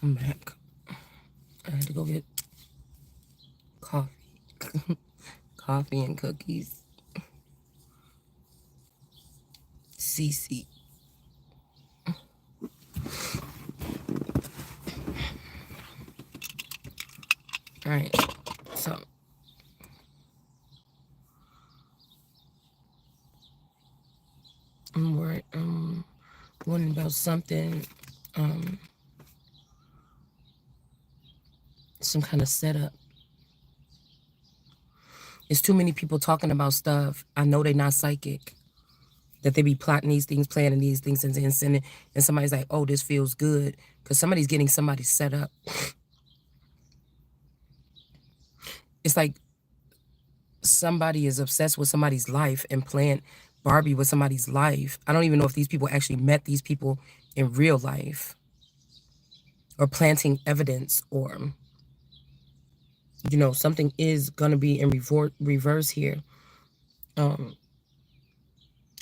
I'm back. I had to go get coffee. Coffee and cookies. CC. Alright. So I'm worried. Wondering about something. Some kind of setup. It's too many people talking about stuff. I know they're not psychic. That they be plotting these things, planning these things, and then sending. And somebody's like, "Oh, this feels good," because somebody's getting somebody set up. It's like somebody is obsessed with somebody's life and playing Barbie with somebody's life. I don't even know if these people actually met these people in real life, or planting evidence, or something is gonna be in reverse here.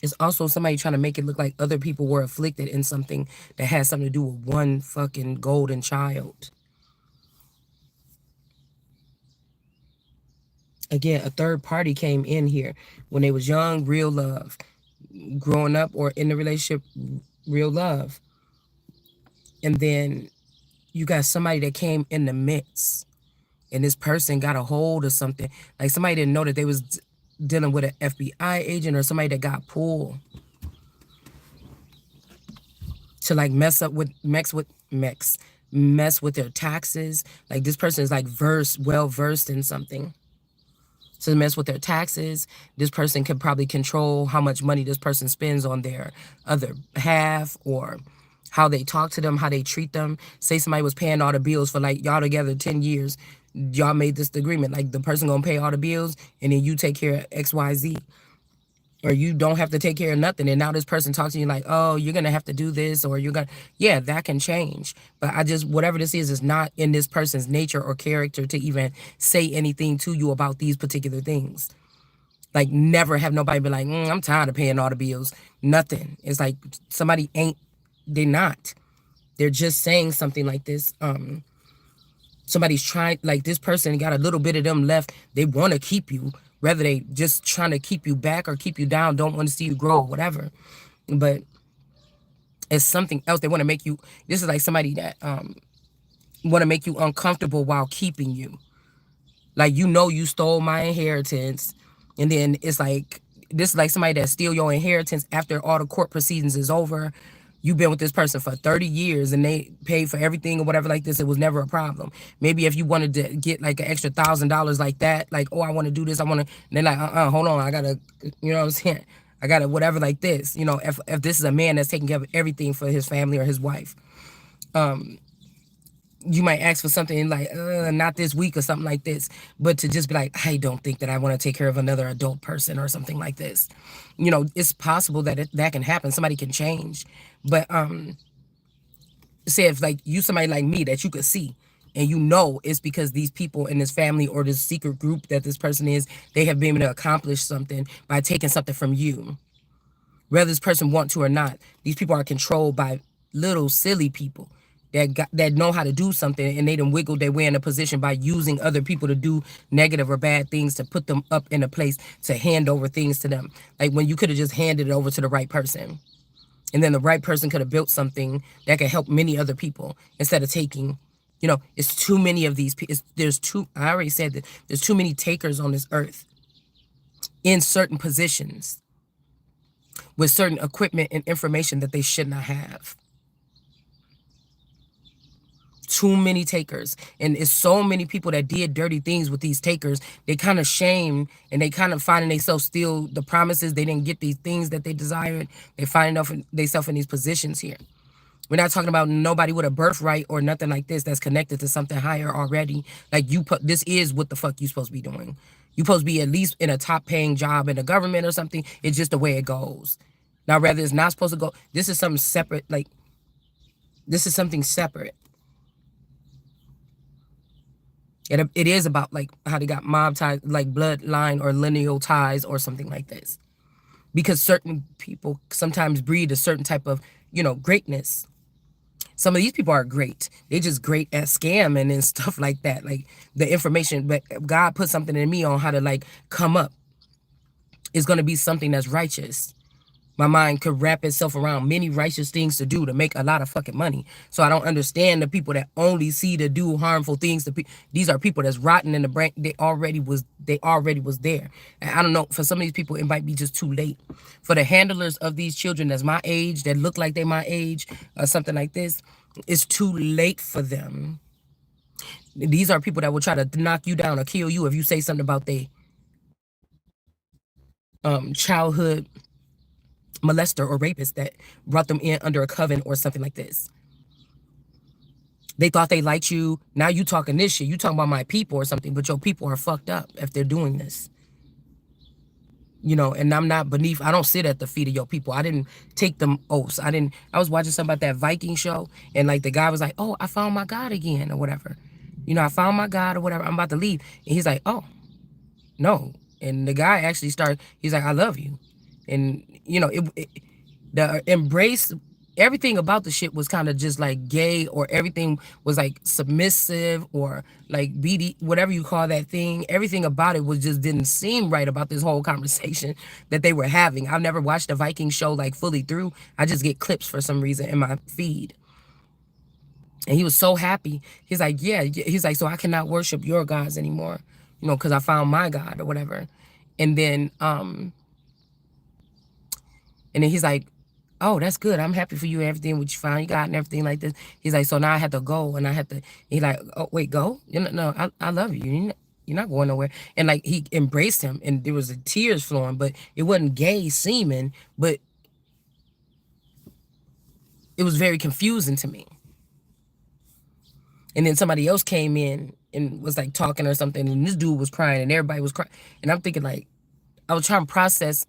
It's also somebody trying to make it look like other people were afflicted in something that has something to do with one fucking golden child. Again, a third party came in here when they was young, real love. Growing up or in the relationship, real love. And then you got somebody that came in the midst, and this person got a hold of something. Like somebody didn't know that they was dealing with an FBI agent, or somebody that got pulled to like mess with their taxes. Like this person is like well versed in something. To mess with their taxes, this person can probably control how much money this person spends on their other half, or how they talk to them, how they treat them. Say somebody was paying all the bills for like y'all together 10 years. Y'all made this agreement, like the person gonna pay all the bills and then you take care of XYZ. Or you don't have to take care of nothing. And now this person talks to you like, oh, you're going to have to do this, or you're going to, yeah, that can change. But whatever this is not in this person's nature or character to even say anything to you about these particular things. Like never have nobody be like, I'm tired of paying all the bills. Nothing. It's like they're not. They're just saying something like this. Somebody's trying, like this person got a little bit of them left. They want to keep you, whether they just trying to keep you back or keep you down, don't want to see you grow, whatever. But it's something else. They want to make you, this is like somebody that want to make you uncomfortable while keeping you. Like, you stole my inheritance. And then it's like, this is like somebody that steal your inheritance after all the court proceedings is over. You've been with this person for 30 years and they paid for everything or whatever like this. It was never a problem. Maybe if you wanted to get like an extra $1,000 like that, like, oh, I want to do this. I want to, and they're like, hold on. I got to, you know what I'm saying? I got to whatever like this. If this is a man that's taking care of everything for his family or his wife, you might ask for something like, not this week or something like this, but to just be like, I don't think that I want to take care of another adult person or something like this. It's possible that that can happen. Somebody can change. But say if like you somebody like me that you could see, and it's because these people in this family or this secret group that this person is, they have been able to accomplish something by taking something from you. Whether this person want to or not, these people are controlled by little silly people that know how to do something, and they done wiggled their way in a position by using other people to do negative or bad things to put them up in a place to hand over things to them. Like when you could have just handed it over to the right person, and then the right person could have built something that could help many other people instead of taking. It's too many of these people. I already said that there's too many takers on this earth in certain positions with certain equipment and information that they should not have. Too many takers. And it's so many people that did dirty things with these takers. They kind of shame, and they kind of finding themselves still the promises. They didn't get these things that they desired. They find themselves in these positions here. We're not talking about nobody with a birthright or nothing like this that's connected to something higher already. Like this is what the fuck you supposed to be doing. You supposed to be at least in a top paying job in the government or something. It's just the way it goes. Now, whether it's not supposed to go, this is something separate. Like, this is something separate. It is about like how they got mob ties, like bloodline or lineal ties or something like this. Because certain people sometimes breed a certain type of, greatness. Some of these people are great. They just great at scamming and stuff like that. Like the information, but God put something in me on how to like come up. It's gonna be something that's righteous. My mind could wrap itself around many righteous things to do to make a lot of fucking money. So I don't understand the people that only see to do harmful things. These are people that's rotten in the brain. They already was there. And I don't know. For some of these people, it might be just too late. For the handlers of these children that's my age, that look like they my age, or something like this, it's too late for them. These are people that will try to knock you down or kill you if you say something about their childhood molester or rapist that brought them in under a coven or something like this. They thought they liked you. Now you talking this shit. You talking about my people or something, but your people are fucked up if they're doing this. You know, and I'm not beneath. I don't sit at the feet of your people. I didn't take them oaths. I was watching something about that Viking show, and like the guy was like, "Oh, I found my God again," or whatever. You know, I found my God or whatever. I'm about to leave, and he's like, "Oh, no." And the guy actually started. He's like, "I love you," and you know, the embrace. Everything about the shit was kind of just like gay, or everything was like submissive, or like BD, whatever you call that thing. Everything about it was just didn't seem right about this whole conversation that they were having. I've never watched a Viking show like fully through. I just get clips for some reason in my feed. And he was so happy. He's like, yeah. He's like, so I cannot worship your gods anymore, you know, because I found my God or whatever. And then he's like, oh, that's good. I'm happy for you and everything what you found you got and everything like this. He's like, so now I have to go, and I have to. He's like, oh wait, go? You know, no, I love you. You're not going nowhere. And like he embraced him, and there was the tears flowing, but it wasn't gay seeming, but it was very confusing to me. And then somebody else came in and was like talking or something, and this dude was crying, and everybody was crying, and I'm thinking like, I was trying to process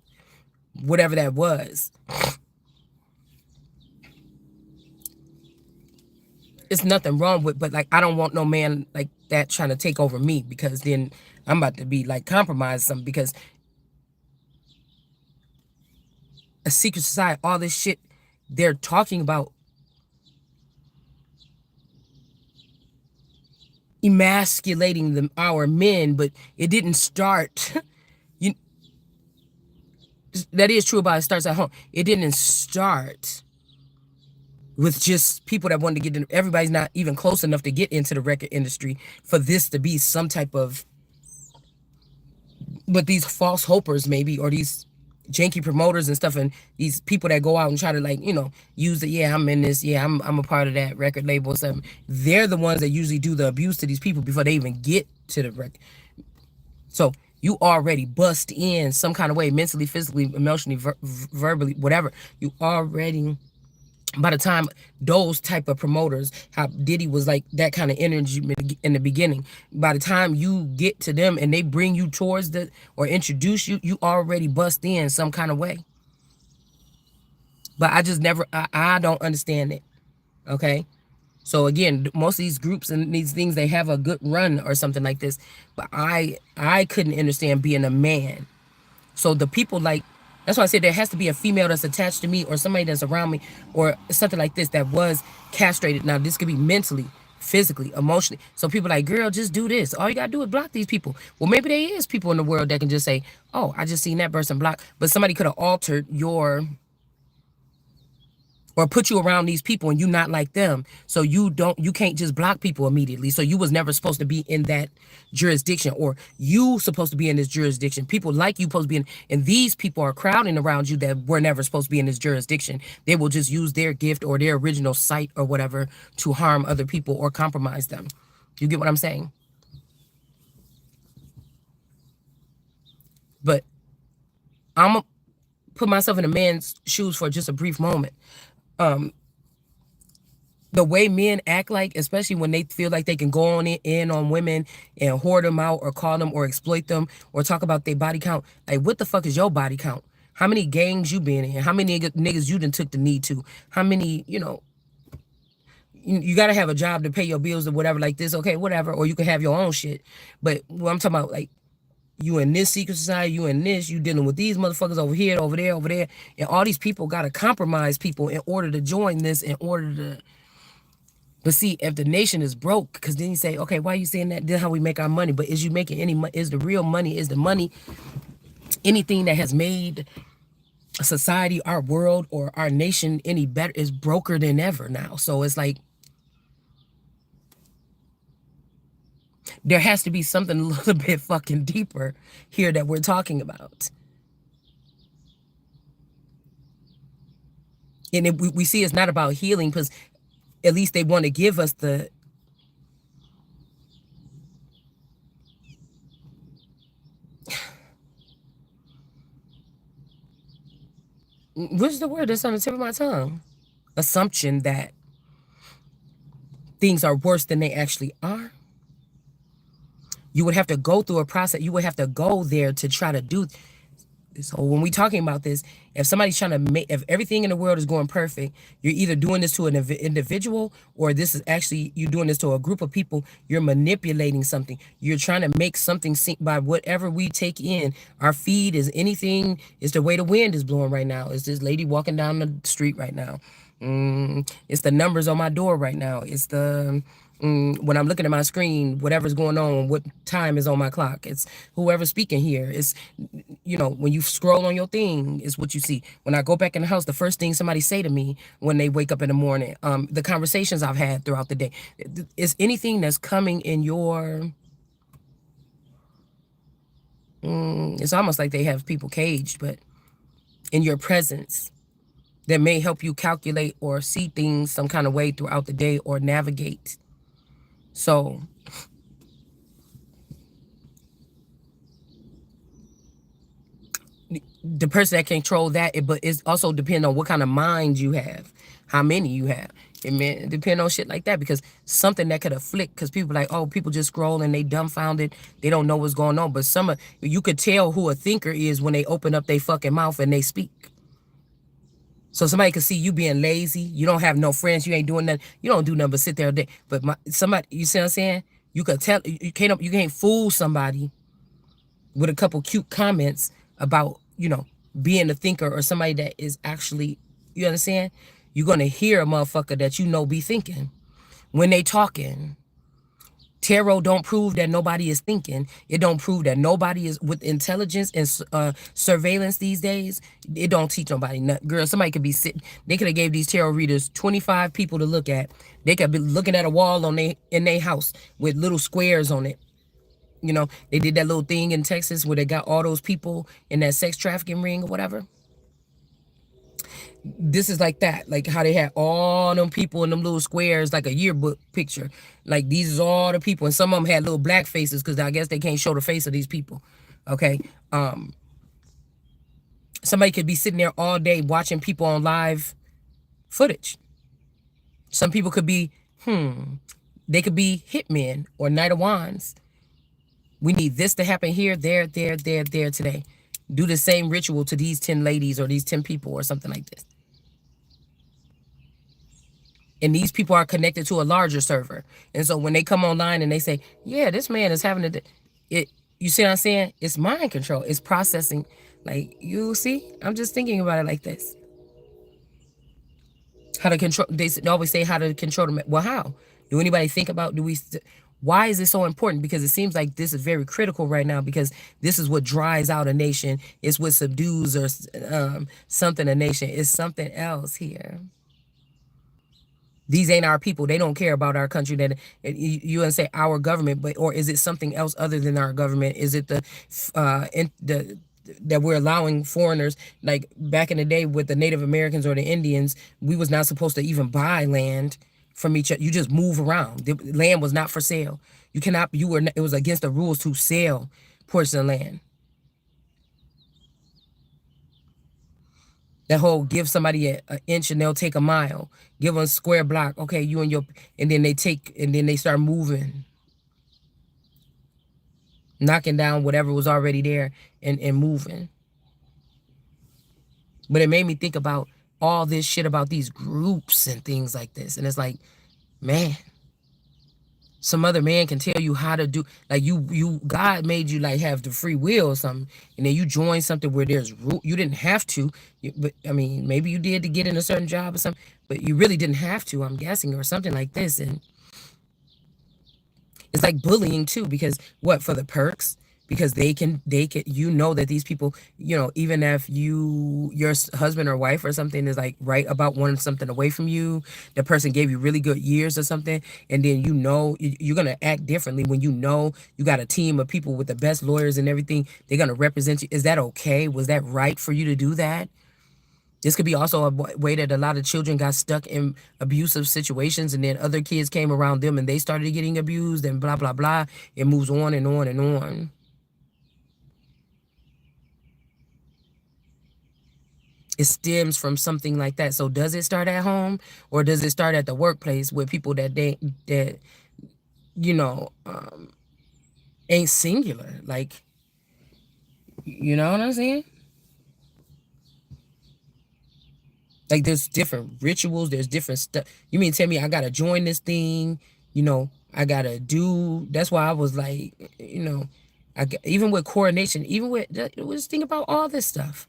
whatever that was. It's nothing wrong with, but like I don't want no man like that trying to take over me, because then I'm about to be like compromised something, because a secret society, all this shit they're talking about emasculating our men, but it didn't start. you that is true about it starts at home. It didn't start with just people that wanted to get in. Everybody's not even close enough to get into the record industry for this to be some type of, but these false hopers maybe, or these janky promoters and stuff, and these people that go out and try to like, you know, use the, yeah, I'm in this, yeah, I'm a part of that record label or something. They're the ones that usually do the abuse to these people before they even get to the record. So you already bust in some kind of way, mentally, physically, emotionally, verbally, whatever. You already, by the time those type of promoters, how Diddy was like that kind of energy in the beginning, by the time you get to them and they bring you towards the, or introduce you, you already bust in some kind of way. But I just never, I don't understand it. Okay. So again, most of these groups and these things, they have a good run or something like this. But I couldn't understand being a man. So the people like, that's why I said there has to be a female that's attached to me, or somebody that's around me, or something like this that was castrated. Now this could be mentally, physically, emotionally. So people like, girl, just do this. All you gotta do is block these people. Well, maybe there is people in the world that can just say, oh, I just seen that person block. But somebody could have altered your, or put you around these people and you not like them, so you can't just block people immediately. So you was never supposed to be in that jurisdiction, or you supposed to be in this jurisdiction. People like you supposed to be in, and these people are crowding around you that were never supposed to be in this jurisdiction. They will just use their gift or their original sight or whatever to harm other people or compromise them. You get what I'm saying? But I'm gonna put myself in a man's shoes for just a brief moment. The way men act, like, especially when they feel like they can go in on women and hoard them out or call them or exploit them or talk about their body count. Like, what the fuck is your body count? How many gangs you been in? How many niggas you done took the knee to? How many, you got to have a job to pay your bills or whatever like this. Okay, whatever. Or you can have your own shit. But what I'm talking about, like, you in this secret society, you in this, you dealing with these motherfuckers over here, over there, and all these people got to compromise people in order to join this, in order to But see, if the nation is broke, because then you say, okay, why are you saying that? Then how we make our money? But is you making any money? Is the real money? Is the money anything that has made a society, our world, or our nation any better? Is broker than ever now. So it's like there has to be something a little bit fucking deeper here that we're talking about. And we see it's not about healing, because at least they want to give us the, what's the word that's on the tip of my tongue? Assumption that things are worse than they actually are. You would have to go through a process. You would have to go there to try to do. So when we talking about this, if somebody's trying to make, if everything in the world is going perfect, you're either doing this to an individual, or this is actually you doing this to a group of people. You're manipulating something. You're trying to make something sink by whatever we take in. Our feed is anything. It's the way the wind is blowing right now. It's this lady walking down the street right now. It's the numbers on my door right now. It's the when I'm looking at my screen, whatever's going on, what time is on my clock. It's whoever's speaking here. It's, you know, when you scroll on your thing, is what you see. When I go back in the house, the first thing somebody say to me when they wake up in the morning, the conversations I've had throughout the day, is anything that's coming in your, it's almost like they have people caged, but in your presence, that may help you calculate or see things some kind of way throughout the day or navigate. So the person that control that, but it's also depend on what kind of mind you have, how many you have. It may depend on shit like that, because something that could afflict, because people like, oh, people just scroll and they dumbfounded, they don't know what's going on. But some of you could tell who a thinker is when they open up their fucking mouth and they speak. So somebody can see you being lazy. You don't have no friends. You ain't doing nothing. You don't do nothing but sit there all day. But somebody, you see what I'm saying? You could tell, you can't fool somebody with a couple cute comments about, you know, being a thinker, or somebody that is actually, you understand? You're going to hear a motherfucker that you know be thinking when they talking. Tarot don't prove that nobody is thinking. It don't prove that nobody is with intelligence and surveillance these days. It don't teach nobody nothing. Girl, somebody could be sitting. They could have gave these tarot readers 25 people to look at. They could be looking at a wall on in their house with little squares on it. You know, they did that little thing in Texas where they got all those people in that sex trafficking ring or whatever. This is like that, like how they had all them people in them little squares, like a yearbook picture. Like, these is all the people, and some of them had little black faces because I guess they can't show the face of these people. Okay, somebody could be sitting there all day watching people on live footage. Some people could be, they could be hitmen or Knight of Wands. We need this to happen here, there, today. Do the same ritual to these 10 ladies or these 10 people or something like this. And these people are connected to a larger server. And so when they come online and they say, yeah, this man is having it, you see what I'm saying? It's mind control. It's processing. Like, you see, I'm just thinking about it like this. How to control, they always say how to control them. Well, how? Do anybody think about, why is it so important? Because it seems like this is very critical right now, because this is what dries out a nation. It's what subdues or something a nation. It's something else here. These ain't our people. They don't care about our country. That you want to say our government, but or is it something else other than our government? Is it the that we're allowing foreigners, like back in the day with the Native Americans or the Indians, we was not supposed to even buy land from each other. You just move around. The land was not for sale. You cannot. It was against the rules to sell portions of land. That whole give somebody an inch and they'll take a mile. Give them a square block. Okay, you and your, and then they start moving. Knocking down whatever was already there and moving. But it made me think about all this shit about these groups and things like this. And it's like, man, some other man can tell you how to do, like, God made you like have the free will or something, and then you join something where there's you didn't have to, but I mean maybe you did to get in a certain job or something, but you really didn't have to, I'm guessing, or something like this. And it's like bullying too, because what, for the perks? Because they can, you know that these people, even if your husband or wife or something is like right about wanting something away from you, the person gave you really good years or something, and then you're gonna act differently when you know you got a team of people with the best lawyers and everything. They're gonna represent you. Is that okay? Was that right for you to do that? This could be also a way that a lot of children got stuck in abusive situations, and then other kids came around them and they started getting abused, and blah, blah, blah. It moves on and on and on. It stems from something like that. So does it start at home, or does it start at the workplace with people that you know um, ain't singular? Like, you know what I'm saying? Like, there's different rituals, there's different stuff. You mean tell me I gotta join this thing? I gotta do. That's why I was like, even with coordination, even with just think about all this stuff.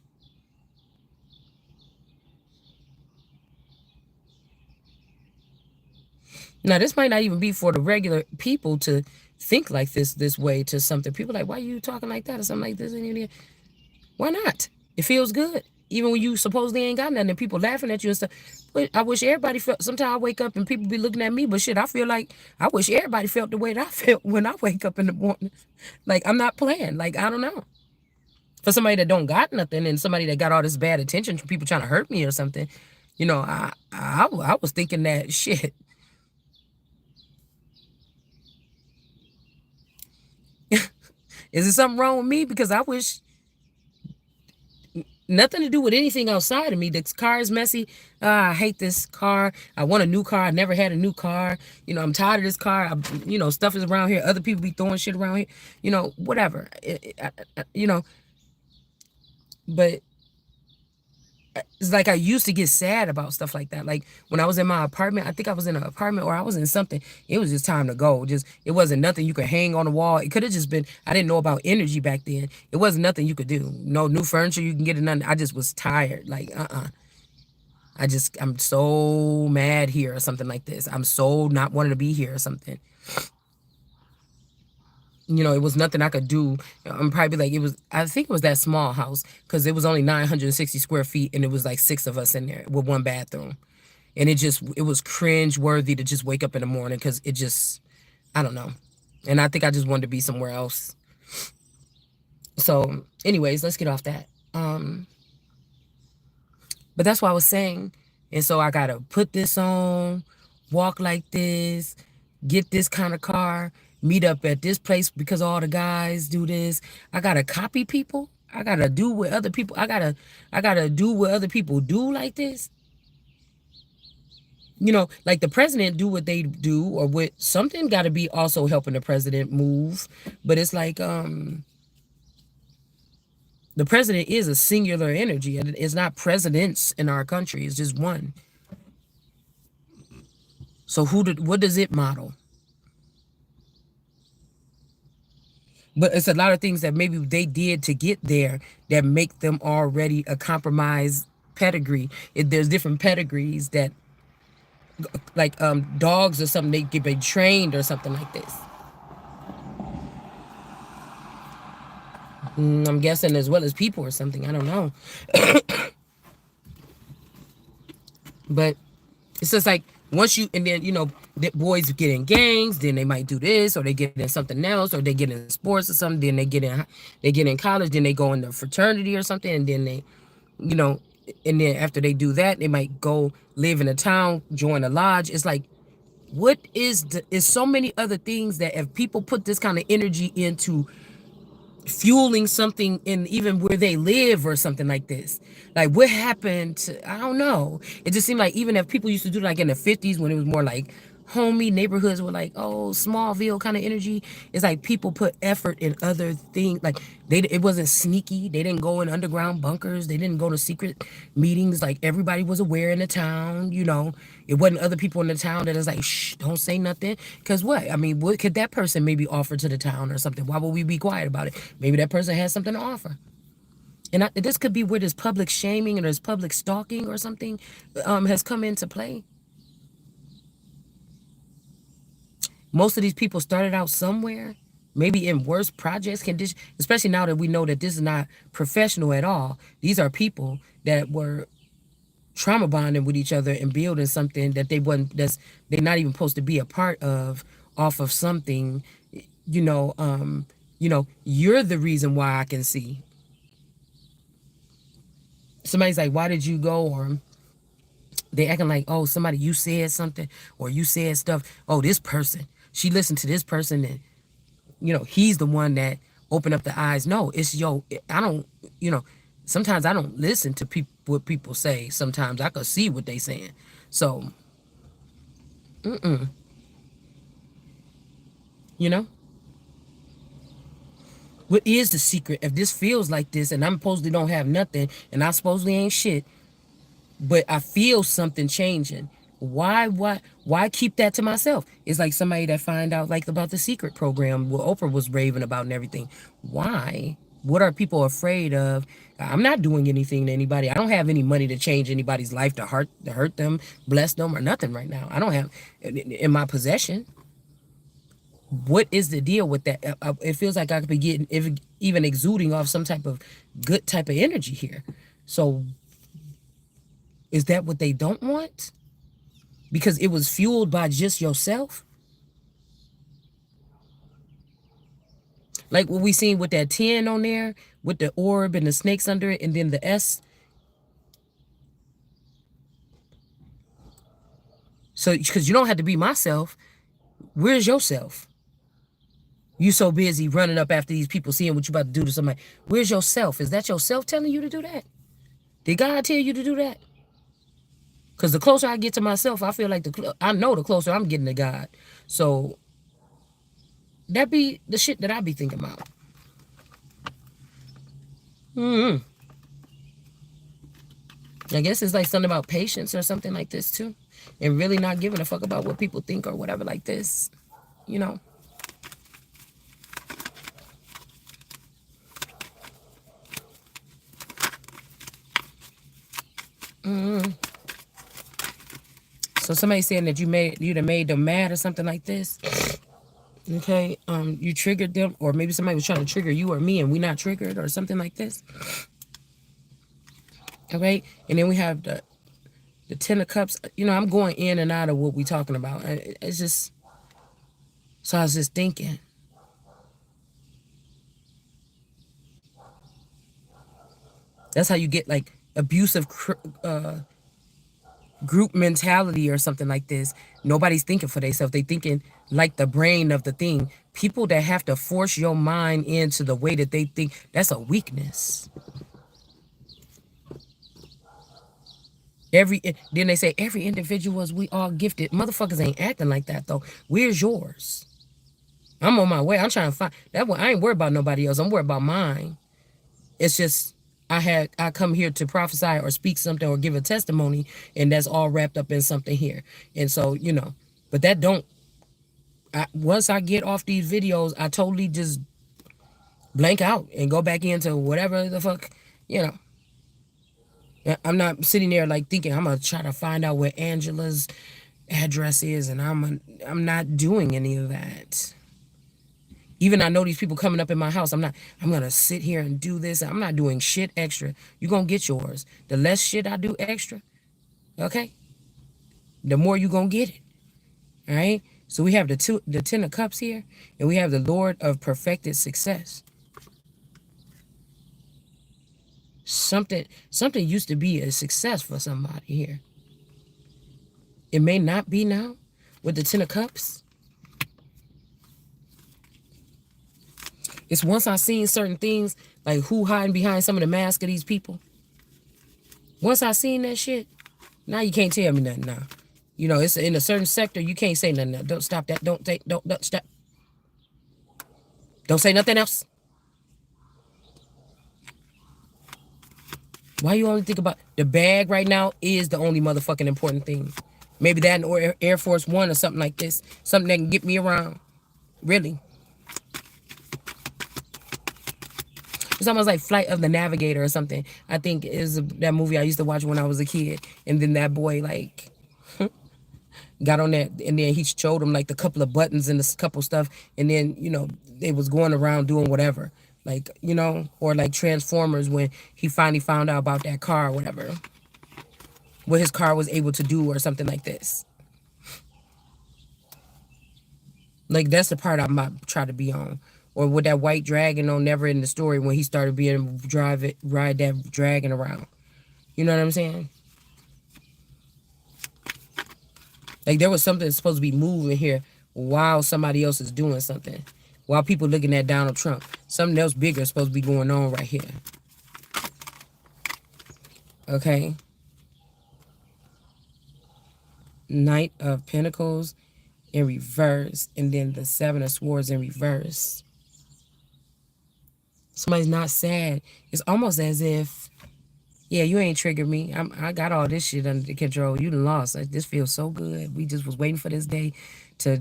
Now, this might not even be for the regular people to think like this way to something. People like, why are you talking like that or something like this? Why not? It feels good. Even when you supposedly ain't got nothing and people laughing at you and stuff. But I wish everybody felt, sometimes I wake up and people be looking at me, but shit, I feel like I wish everybody felt the way that I felt when I wake up in the morning. Like, I'm not playing. Like, I don't know. For somebody that don't got nothing and somebody that got all this bad attention from people trying to hurt me or something, I was thinking that shit. Is there something wrong with me? Because I wish nothing to do with anything outside of me. This car is messy. I hate this car. I want a new car. I never had a new car. I'm tired of this car. Stuff is around here. Other people be throwing shit around here. Whatever. But it's like I used to get sad about stuff like that. Like when I was in my apartment, I think I was in an apartment or I was in something. It was just time to go. It wasn't nothing you could hang on the wall. It could have just been, I didn't know about energy back then. It wasn't nothing you could do. No new furniture you can get, and nothing. I just was tired. Like, I'm so mad here or something like this. I'm so not wanting to be here or something. It was nothing I could do. I'm probably like, I think it was that small house because it was only 960 square feet and it was like 6 of us in there with 1 bathroom. And it was cringe worthy to just wake up in the morning because I don't know. And I think I just wanted to be somewhere else. So anyways, let's get off that. But that's what I was saying. And so I got to put this on, walk like this, get this kind of car, meet up at this place because all the guys do this. I got to copy people. I got to do what other people, I got to do what other people do like this. Like the president do what they do, or what something got to be also helping the president move. But it's like, the president is a singular energy. It's not presidents in our country. It's just one. So what does it model? But it's a lot of things that maybe they did to get there that make them already a compromised pedigree. There's different pedigrees that, like dogs or something, they get be trained or something like this. I'm guessing as well as people or something. I don't know. But it's just like once you, and then, the boys get in gangs, then they might do this, or they get in something else, or they get in sports or something, then they get in college, then they go in the fraternity or something, and then they, you know, and then after they do that, they might go live in a town, join a lodge. It's like, what is so many other things that if people put this kind of energy into fueling something in even where they live or something like this, like what happened to, I don't know, it just seemed like even if people used to do like in the 50s when it was more like homey neighborhoods with like, oh, Smallville kind of energy. It's like people put effort in other things. Like it wasn't sneaky. They didn't go in underground bunkers. They didn't go to secret meetings. Like everybody was aware in the town. You know, it wasn't other people in the town that is like, shh, don't say nothing. Cause what? I mean, what could that person maybe offer to the town or something? Why would we be quiet about it? Maybe that person has something to offer. And this could be where this public shaming and this public stalking or something has come into play. Most of these people started out somewhere, maybe in worse projects conditions, especially now that we know that this is not professional at all. These are people that were trauma bonding with each other and building something that they're not even supposed to be a part of off of something, you're the reason why I can see. Somebody's like, why did you go? Or they acting like, oh, somebody, you said something or you said stuff. Oh, this person, she listened to this person and, he's the one that opened up the eyes. No, it's I don't, sometimes I don't listen to what people say. Sometimes I could see what they saying. So, you know, what is the secret? If this feels like this and I'm supposedly don't have nothing and I supposedly ain't shit, but I feel something changing. Why keep that to myself? It's like somebody that find out like about the secret program what Oprah was raving about and everything. Why? What are people afraid of? I'm not doing anything to anybody. I don't have any money to change anybody's life to hurt them, bless them, or nothing right now. I don't have in my possession. What is the deal with that? It feels like I could be getting even exuding off some type of good type of energy here. So is that what they don't want? Because it was fueled by just yourself? Like what we seen with that 10 on there, with the orb and the snakes under it, and then the S. So, because you don't have to be myself. Where's yourself? You so busy running up after these people, seeing what you about to do to somebody. Where's yourself? Is that yourself telling you to do that? Did God tell you to do that? Because the closer I get to myself, I feel like I know the closer I'm getting to God. So that be the shit that I be thinking about. I guess it's like something about patience or something like this too. And really not giving a fuck about what people think or whatever like this. You know. So somebody's saying that you'd have made them mad or something like this. Okay, you triggered them, or maybe somebody was trying to trigger you or me, and we not triggered, or something like this. Okay, and then we have the 10 of Cups. I'm going in and out of what we talking about. It's just, so I was just thinking. That's how you get like abusive group mentality or something like this. Nobody's thinking for themselves. They thinking like the brain of the thing. People that have to force your mind into the way that they think, that's a weakness. Then they say every individual is we all gifted. Motherfuckers ain't acting like that though. Where's yours? I'm on my way. I'm trying to find that one. I ain't worried about nobody else. I'm worried about mine. It's just I come here to prophesy or speak something or give a testimony, and that's all wrapped up in something here. And so, but that don't once I get off these videos, I totally just blank out and go back into whatever the fuck, I'm not sitting there like thinking I'm gonna try to find out where Angela's address is, and I'm not doing any of that. Even I know these people coming up in my house. I'm gonna sit here and do this. I'm not doing shit extra. You're gonna get yours. The less shit I do extra, okay, the more you gonna get it. All right. So we have the 10 of Cups here, and we have the Lord of perfected success. Something used to be a success for somebody here. It may not be now with the 10 of Cups. It's once I seen certain things, like who hiding behind some of the masks of these people. Once I seen that shit, now you can't tell me nothing now. You know, it's in a certain sector, you can't say nothing. Don't stop that. Don't stop. Don't say nothing else. Why you only think about the bag right now is the only motherfucking important thing. Maybe that or Air Force One or something like this. Something that can get me around. Really. It's almost like Flight of the Navigator or something. I think is that movie I used to watch when I was a kid. And then that boy like got on that and then he showed him like the couple of buttons and a couple stuff. And then, you know, they was going around doing whatever. Like, you know, or like Transformers when he finally found out about that car or whatever. What his car was able to do or something like this. Like that's the part I might try to be on. Or with that white dragon on Never in the Story when he started being ride that dragon around. You know what I'm saying? Like there was something that's supposed to be moving here while somebody else is doing something. While people looking at Donald Trump. Something else bigger is supposed to be going on right here. Okay. Knight of Pentacles in reverse. And then the Seven of Swords in reverse. Somebody's not sad. It's almost as if, yeah, you ain't triggered me. I got all this shit under control. You done lost. This feels so good. We just was waiting for this day to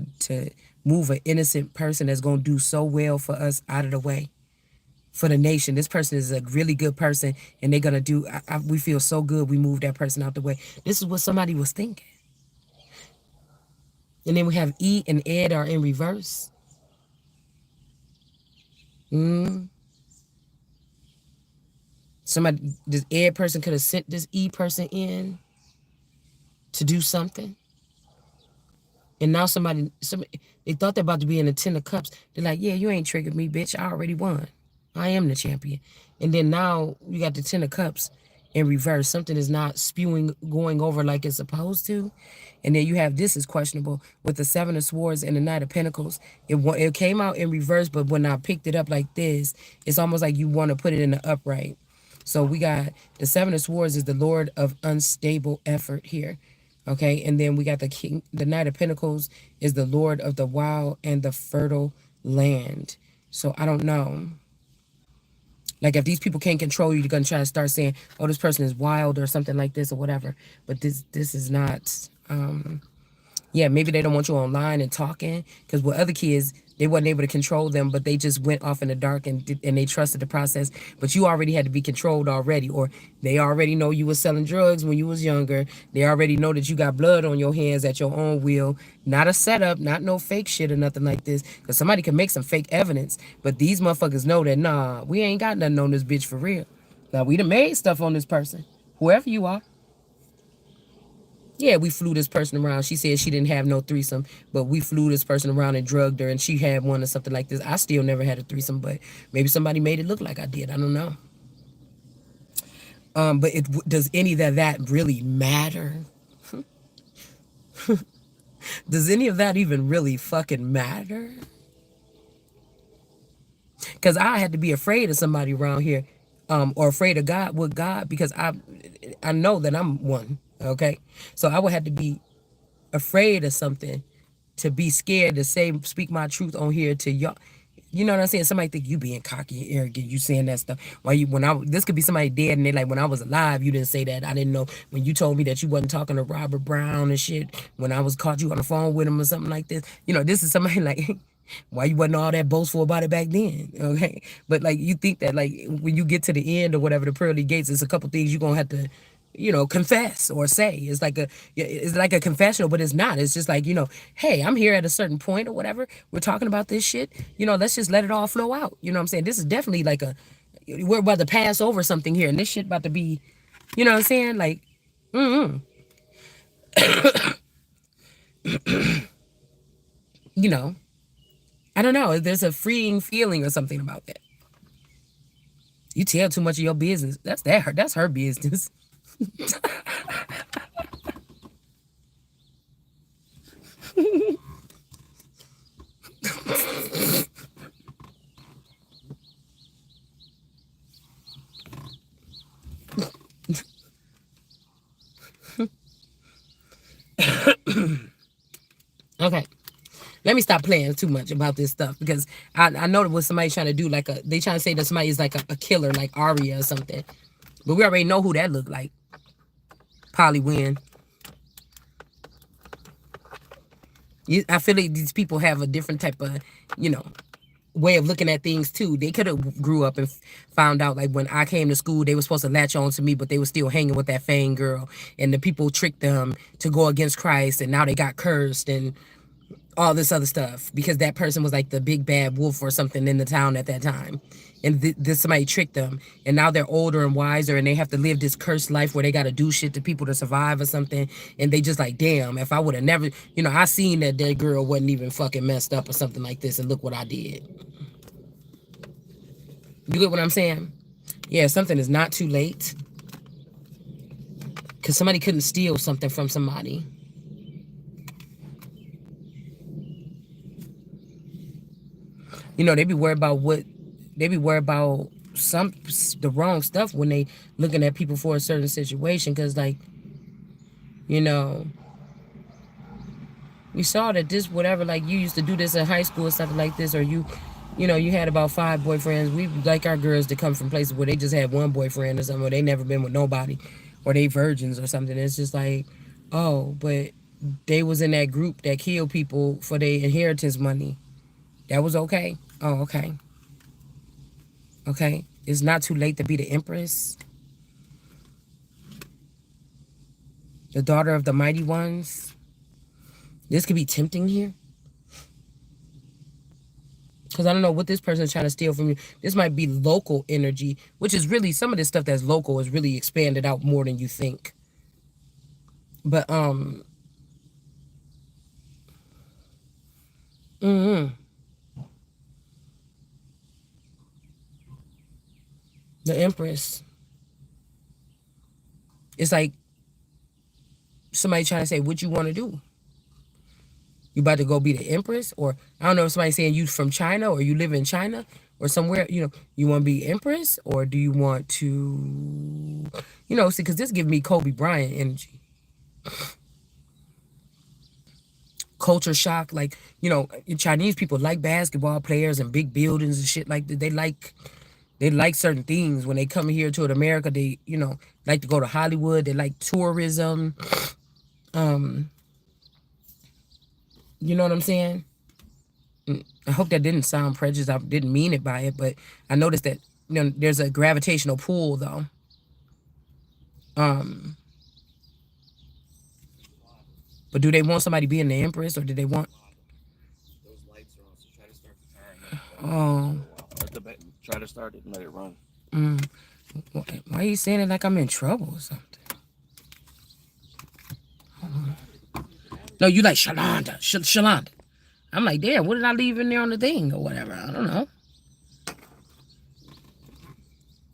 move an innocent person that's gonna do so well for us out of the way. For the nation. This person is a really good person and they're gonna do we feel so good we moved that person out the way. This is what somebody was thinking. And then we have E and Ed are in reverse. Somebody, this Ed person could have sent this E person in to do something. And now somebody, they thought they're about to be in the 10 of Cups. They're like, yeah, you ain't triggered me, bitch. I already won. I am the champion. And then now you got the 10 of Cups in reverse. Something is not spewing, going over like it's supposed to. And then you have this is questionable with the Seven of Swords and the Knight of Pentacles. It came out in reverse, but when I picked it up like this, it's almost like you want to put it in the upright. So we got the Seven of Swords is the Lord of unstable effort here. Okay, and then we got the Knight of Pentacles is the Lord of the wild and the fertile land. So I don't know. Like if these people can't control you, you're gonna try to start saying, "Oh, this person is wild" or something like this or whatever. But this is not. Yeah, maybe they don't want you online and talking because with other kids, they wasn't able to control them, but they just went off in the dark and they trusted the process. But you already had to be controlled already, or they already know you was selling drugs when you was younger. They already know that you got blood on your hands at your own will. Not a setup, not no fake shit or nothing like this. Because somebody can make some fake evidence, but these motherfuckers know that, nah, we ain't got nothing on this bitch for real. Now, we done made stuff on this person, whoever you are. Yeah, we flew this person around. She said she didn't have no threesome, but we flew this person around and drugged her, and she had one or something like this. I still never had a threesome, but maybe somebody made it look like I did. I don't know. But does any of that really matter? Does any of that even really fucking matter? Because I had to be afraid of somebody around here, or afraid of God with God, because I know that I'm one. Okay, so I would have to be afraid of something to be scared to speak my truth on here to y'all. You know what I'm saying? Somebody think you being cocky and arrogant, you saying that stuff. This could be somebody dead and they like, when I was alive, you didn't say that. I didn't know when you told me that you wasn't talking to Robert Brown and shit, when I was caught you on the phone with him or something like this. You know, this is somebody like, why you wasn't all that boastful about it back then? Okay. But like, you think that like, when you get to the end or whatever, the pearly gates, it's a couple things you're going to have to, you know, confess or say. It's like a confessional, but it's not. It's just like, you know, hey, I'm here at a certain point or whatever. We're talking about this shit. You know, let's just let it all flow out. You know what I'm saying? This is definitely like we're about to pass over something here, and this shit about to be, you know what I'm saying? Like, you know, I don't know. There's a freeing feeling or something about that. You tell too much of your business. That's her business. Let me stop playing too much about this stuff because I know that what somebody's trying to do, like they trying to say that somebody is like a killer, like Arya or something. But we already know who that looked like. Polly Wynn. I feel like these people have a different type of, you know, way of looking at things too. They could have grew up and found out like when I came to school, they were supposed to latch on to me, but they were still hanging with that Fang girl, and the people tricked them to go against Christ, and now they got cursed and all this other stuff because that person was like the big bad wolf or something in the town at that time, and this somebody tricked them, and now they're older and wiser, and they have to live this cursed life where they got to do shit to people to survive or something, and they just like, damn, if I would have never, you know, I seen that that girl wasn't even fucking messed up or something like this, and look what I did. You get what I'm saying? Yeah, something is not too late because somebody couldn't steal something from somebody. You know, they be worried about the wrong stuff when they looking at people for a certain situation. Because, like, you know, we saw that this, whatever, like, you used to do this in high school or something like this, or you know, you had about 5 boyfriends. We like our girls to come from places where they just had one boyfriend or something, or they never been with nobody, or they virgins or something. It's just like, oh, but they was in that group that killed people for their inheritance money. That was okay. Oh, okay. Okay. It's not too late to be the Empress, the daughter of the mighty ones. This could be tempting here. Because I don't know what this person is trying to steal from you. This might be local energy, which is really, some of this stuff that's local is really expanded out more than you think. But, the Empress. It's like somebody trying to say, what you want to do? You about to go be the Empress? Or I don't know if somebody's saying you from China or you live in China or somewhere, you know, you want to be Empress, or do you want to, you know, see, because this gives me Kobe Bryant energy. Culture shock, like, you know, Chinese people like basketball players and big buildings and shit like that. They like certain things. When they come here to America, they, you know, like to go to Hollywood. They like tourism. You know what I'm saying? I hope that didn't sound prejudiced. I didn't mean it by it, but I noticed that, you know, there's a gravitational pull though. But do they want somebody being the Empress, or do they want? Those lights are on, so try to start the car and let it run Oh, for a while. Try to start it and let it run. why are you saying it like I'm in trouble or something? No, you like Shalonda, Shalonda. I'm like, damn, what did I leave in there on the thing or whatever? I don't know.